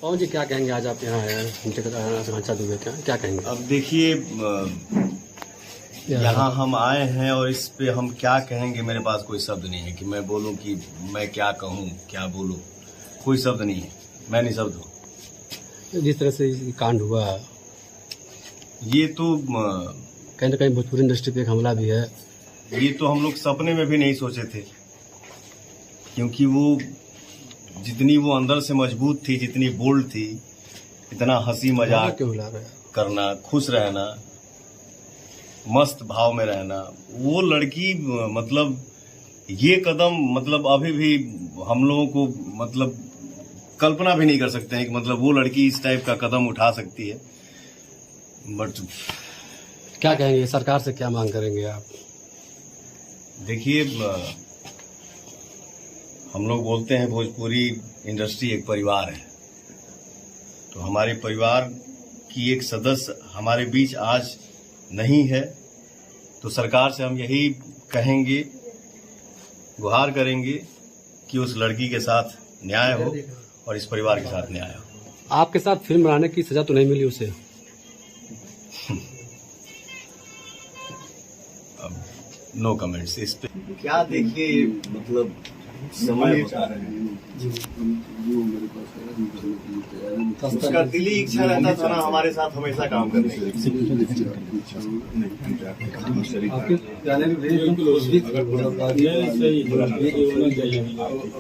पवन जी, क्या कहेंगे? आज आप यहाँ आए आकांक्षा दुबे क्या कहेंगे? अब देखिए, यहाँ हम आए हैं और इस पे हम क्या कहेंगे, मेरे पास कोई शब्द नहीं है कि मैं बोलूं कि मैं क्या कहूं, क्या बोलूं, कोई शब्द नहीं है, मैं निशब्द हूं। जिस तरह से कांड हुआ, ये तो कहीं ना कहीं भोजपुरी इंडस्ट्री पे एक हमला भी है। ये तो हम लोग सपने में भी नहीं सोचे थे, क्योंकि वो जितनी वो अंदर से मजबूत थी, जितनी बोल्ड थी, इतना हंसी मजाक करना, खुश रहना, मस्त भाव में रहना, वो लड़की मतलब ये कदम मतलब अभी भी हम लोगों को मतलब कल्पना भी नहीं कर सकते हैं कि मतलब वो लड़की इस टाइप का कदम उठा सकती है। बट क्या कहेंगे, सरकार से क्या मांग करेंगे आप? देखिए, हम लोग बोलते हैं भोजपुरी इंडस्ट्री एक परिवार है, तो हमारे परिवार की एक सदस्य हमारे बीच आज नहीं है, तो सरकार से हम यही कहेंगे, गुहार करेंगे कि उस लड़की के साथ न्याय हो और इस परिवार के साथ न्याय हो। आपके साथ फिल्म बनाने की सजा तो नहीं मिली उसे? अब नो कमेंट्स इस पे। क्या देखिए, मतलब समय होता है, उसका दिली इच्छा रहता था ना हमारे साथ हमेशा काम करने की।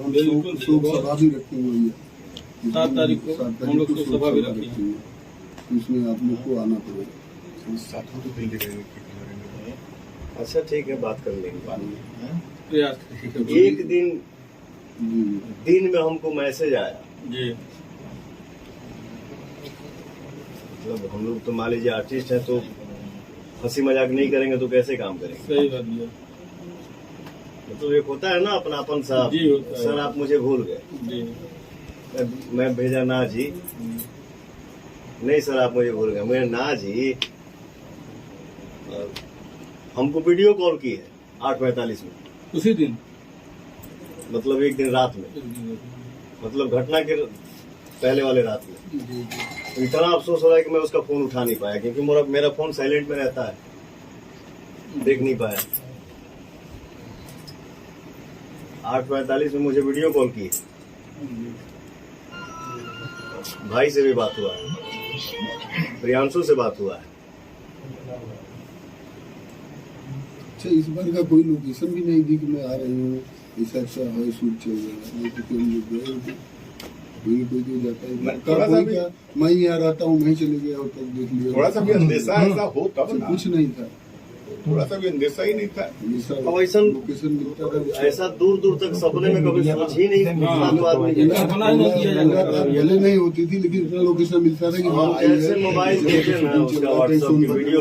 बिल्कुल 7 तारीख को हम लोग को सभा भी रखी है, इसमें आप लोग को आना पड़ेगा। अच्छा ठीक है, बात कर लेंगे। एक दिन में हमको मैसेज आया जी, मतलब हम लोग तो मान लीजिए आर्टिस्ट हैं, तो हंसी मजाक नहीं करेंगे तो कैसे काम करेंगे? सही बात है। मतलब एक होता है ना अपनापन साहब जी, होता है। सर आप मुझे भूल गए जी, मैं भेजा ना जी, नहीं सर आप मुझे भूल गए, मैं ना जी। हमको वीडियो कॉल की है 8:45 में, उसी दिन, मतलब एक दिन रात में, मतलब घटना के पहले वाले रात में। तो इतना अफसोस हो रहा है कि मैं उसका फोन उठा नहीं पाया, क्योंकि मेरा फोन साइलेंट में रहता है, देख नहीं पाया। 8:45 में मुझे वीडियो कॉल की, भाई से भी बात हुआ है, प्रियांशु से बात हुआ है। अच्छा, इस बार का कोई लोकेशन भी नहीं दी कि मैं आ रही हूँ, ऐसा है शूट चल रहा है, कोई तो जाता है, क्या मैं यहाँ रहता हूँ, मैं चले गया और तब देख लिया। थोड़ा सा भी अंदेशा ऐसा हो तब ना, कुछ नहीं था, थोड़ा सा भी अंदेशा ही नहीं था। अब ऐसा लोकेशन मिलता था, ऐसा दूर दूर तक सपने में कभी सोच ही नहीं नहीं होती थी, लेकिन इतना लोकेशन मिलता था कि जैसे मोबाइल देखे ना उसका व्हाट्सएप की वीडियो